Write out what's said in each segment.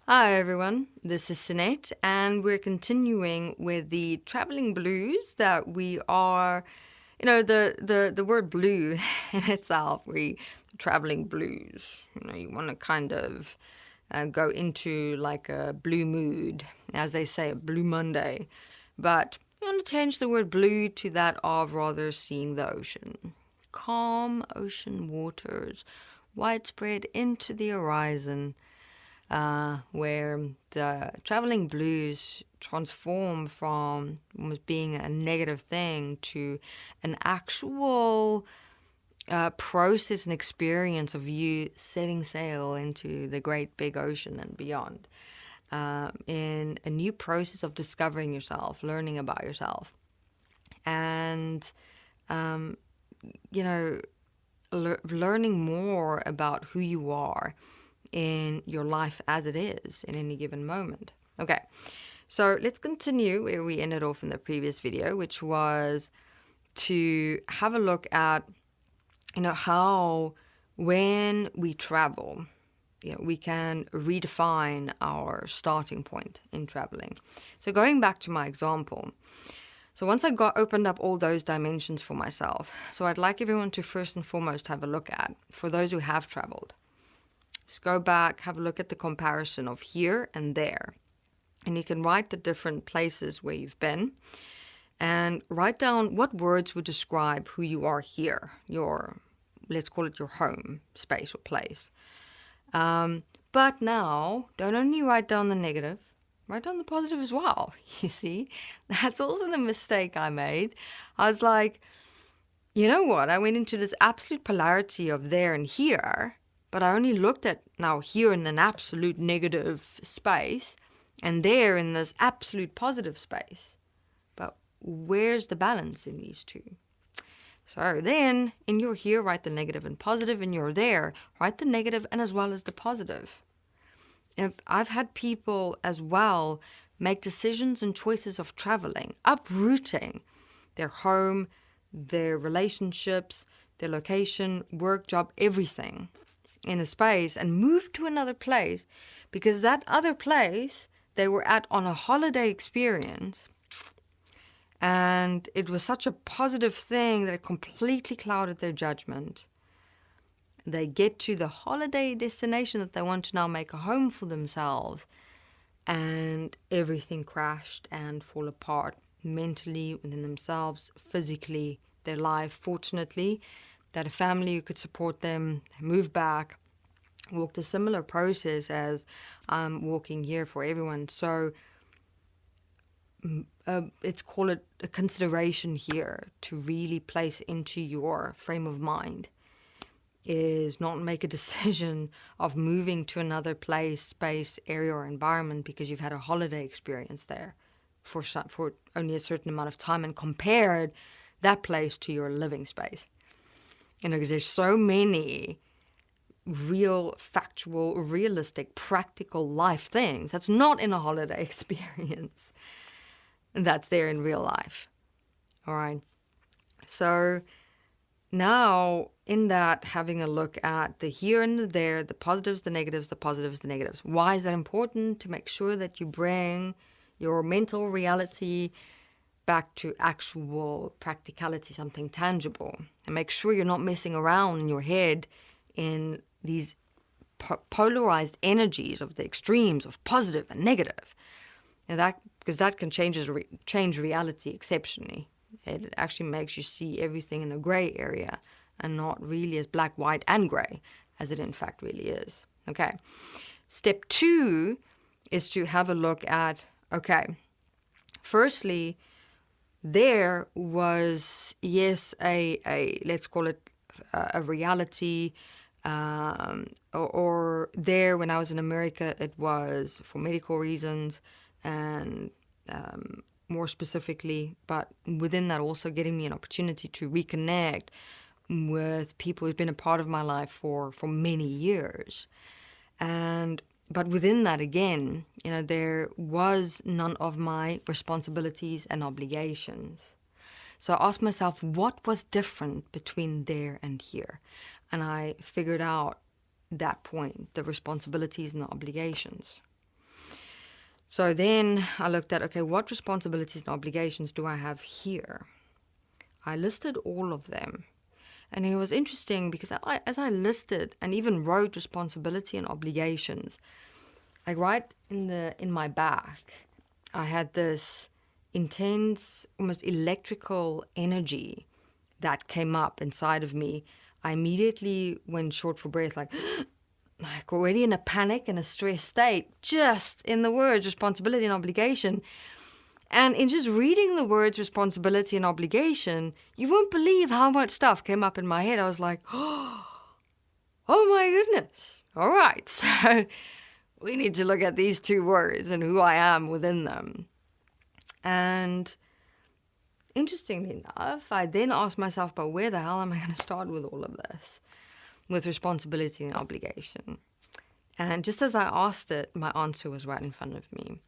Hi everyone, this is Sunette, and we're continuing with the traveling blues that we are, the word blue in itself, traveling blues, you want to kind of go into like a blue mood, as they say, a blue Monday, but you want to change the word blue to that of rather seeing the ocean. Calm ocean waters, widespread into the horizon, where the traveling blues transform from almost being a negative thing to an actual process and experience of you setting sail into the great big ocean and beyond, in a new process of discovering yourself, learning about yourself, and um, learning more about who you are in your life as it is in any given moment. Okay, so let's continue where we ended off in the previous video, which was to have a look at, how when we travel, we can redefine our starting point in traveling. So going back to my example, so once I opened up all those dimensions for myself, so I'd like everyone to first and foremost have a look at, for those who have traveled, just go back, have a look at the comparison of here and there. And you can write the different places where you've been and write down what words would describe who you are here, let's call it your home space or place. But now, don't only write down the negative, write down the positive as well. You see, that's also the mistake I made. I was like, you know what? I went into this absolute polarity of there and here, but I only looked at now here in an absolute negative space and there in this absolute positive space. But where's the balance in these two? So then in your here, write the negative and positive. In your there, write the negative and as well as the positive. I've had people as well make decisions and choices of traveling, uprooting their home, their relationships, their location, work, job, everything in a space and move to another place because that other place they were at on a holiday experience, and it was such a positive thing that it completely clouded their judgment. They get to the holiday destination that they want to now make a home for themselves, and everything crashed and fall apart mentally within themselves, physically, their life. Fortunately, they had a family who could support them. They moved back, walked a similar process as I'm walking here for everyone. So it's called a consideration here to really place into your frame of mind is not make a decision of moving to another place, space, area, or environment because you've had a holiday experience there for only a certain amount of time and compared that place to your living space. Because there's so many real, factual, realistic, practical life things that's not in a holiday experience that's there in real life. All right. So now, in that, having a look at the here and the there, the positives, the negatives, the positives, the negatives. Why is that important? To make sure that you bring your mental reality back to actual practicality, something tangible. And make sure you're not messing around in your head in these polarized energies of the extremes of positive and negative. And because that can change reality exceptionally. It actually makes you see everything in a gray area and not really as black, white, and gray as it in fact really is. Okay. Step 2 is to have a look at, okay, firstly, there was, yes, a let's call it a reality, or there when I was in America, it was for medical reasons and more specifically, but within that also getting me an opportunity to reconnect with people who've been a part of my life for many years. But within that, again, there was none of my responsibilities and obligations. So I asked myself, what was different between there and here? And I figured out that point, the responsibilities and the obligations. So then I looked at, okay, what responsibilities and obligations do I have here? I listed all of them. And it was interesting because as I listed and even wrote responsibility and obligations, like right in my back, I had this intense, almost electrical energy that came up inside of me. I immediately went short for breath, like already in a panic and a stressed state, just in the words responsibility and obligation. And in just reading the words responsibility and obligation, you won't believe how much stuff came up in my head. I was like, oh my goodness. All right, so we need to look at these two words and who I am within them. And interestingly enough, I then asked myself, but where the hell am I going to start with all of this? With responsibility and obligation. And just as I asked it, my answer was right in front of me.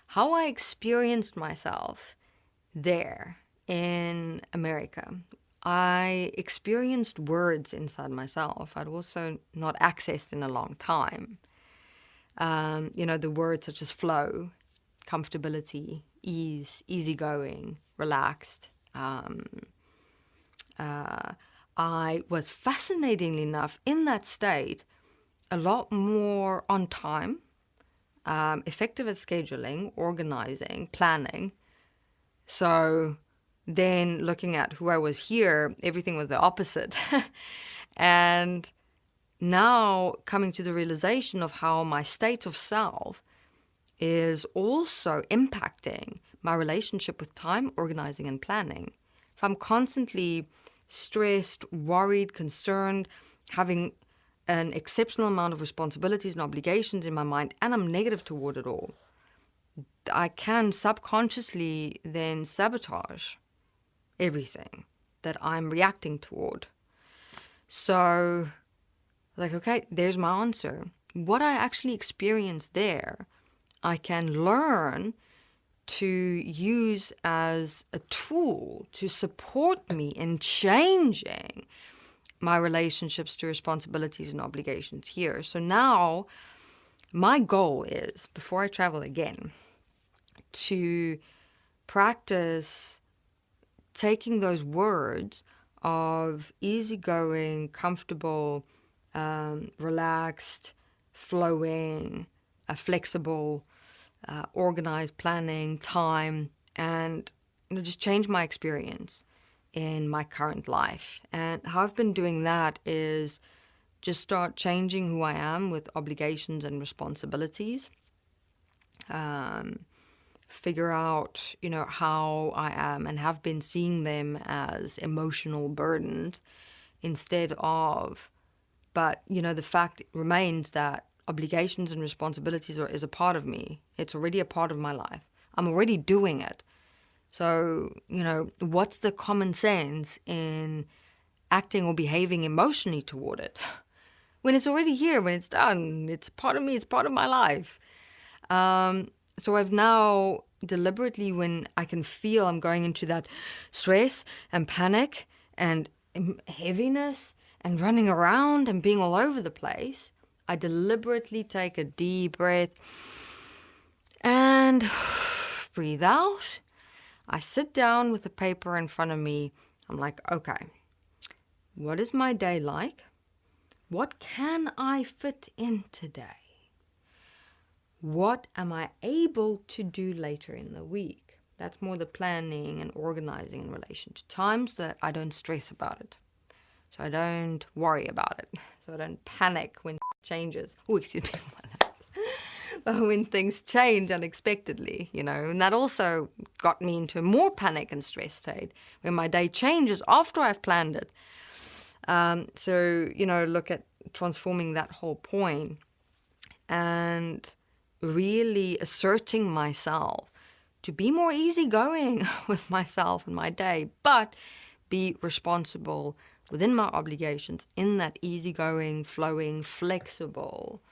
How I experienced myself there in America. I experienced words inside myself I'd also not accessed in a long time. The words such as flow, comfortability, ease, easygoing, relaxed. I was, fascinatingly enough, in that state, a lot more on time, effective at scheduling, organizing, planning. So then looking at who I was here, everything was the opposite. And now coming to the realization of how my state of self is also impacting my relationship with time, organizing, and planning. If I'm constantly stressed, worried, concerned, having an exceptional amount of responsibilities and obligations in my mind, and I'm negative toward it all, I can subconsciously then sabotage everything that I'm reacting toward. So, okay, there's my answer. What I actually experienced there, I can learn to use as a tool to support me in changing my relationships to responsibilities and obligations here. So now my goal is, before I travel again, to practice taking those words of easygoing, comfortable, relaxed, flowing, flexible, organized, planning, time, and just change my experience in my current life. And how I've been doing that is just start changing who I am with obligations and responsibilities. Figure out, how I am and have been seeing them as emotional burdens instead of, but, the fact remains that obligations and responsibilities is a part of me. It's already a part of my life. I'm already doing it. So, what's the common sense in acting or behaving emotionally toward it? When it's already here, when it's done, it's part of me, it's part of my life. So I've now deliberately, when I can feel I'm going into that stress and panic and heaviness and running around and being all over the place, I deliberately take a deep breath and breathe out. I sit down with the paper in front of me. I'm like, okay, what is my day like? What can I fit in today? What am I able to do later in the week? That's more the planning and organizing in relation to time, so that I don't stress about it. So I don't worry about it. So I don't panic when changes. Oh, excuse me. But when things change unexpectedly, and that also got me into a more panic and stress state when my day changes after I've planned it. So, look at transforming that whole point and really asserting myself to be more easygoing with myself and my day, but be responsible within my obligations in that easygoing, flowing, flexible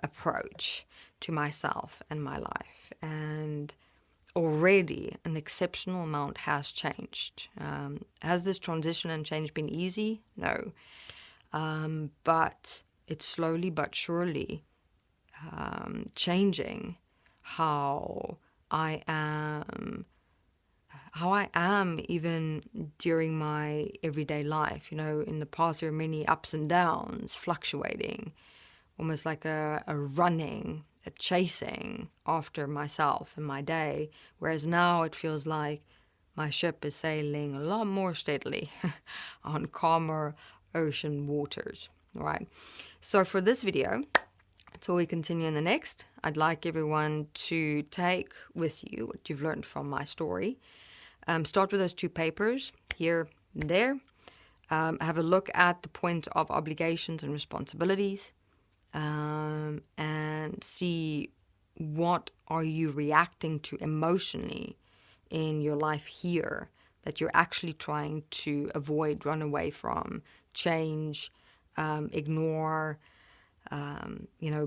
approach to myself and my life. And already an exceptional amount has changed. Has this transition and change been easy? No. But it's slowly but surely changing how I am even during my everyday life. In the past there are many ups and downs, fluctuating, almost like a running, a chasing after myself and my day, whereas now it feels like my ship is sailing a lot more steadily on calmer ocean waters, right? So for this video, until we continue in the next, I'd like everyone to take with you what you've learned from my story. Start with those 2 papers here and there. Have a look at the point of obligations and responsibilities, and see what are you reacting to emotionally in your life here that you're actually trying to avoid, run away from, change, ignore,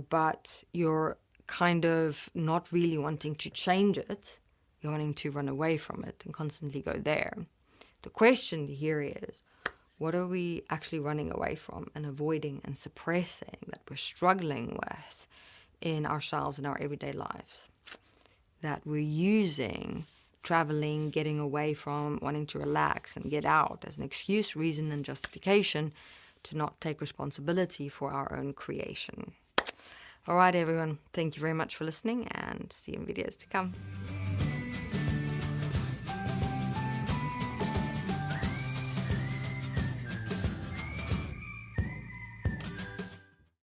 but you're kind of not really wanting to change it. You're wanting to run away from it and constantly go there. The question here is, what are we actually running away from and avoiding and suppressing that we're struggling with in ourselves in our everyday lives? That we're using traveling, getting away from, wanting to relax and get out as an excuse, reason, and justification to not take responsibility for our own creation. All right, everyone. Thank you very much for listening, and see you in videos to come.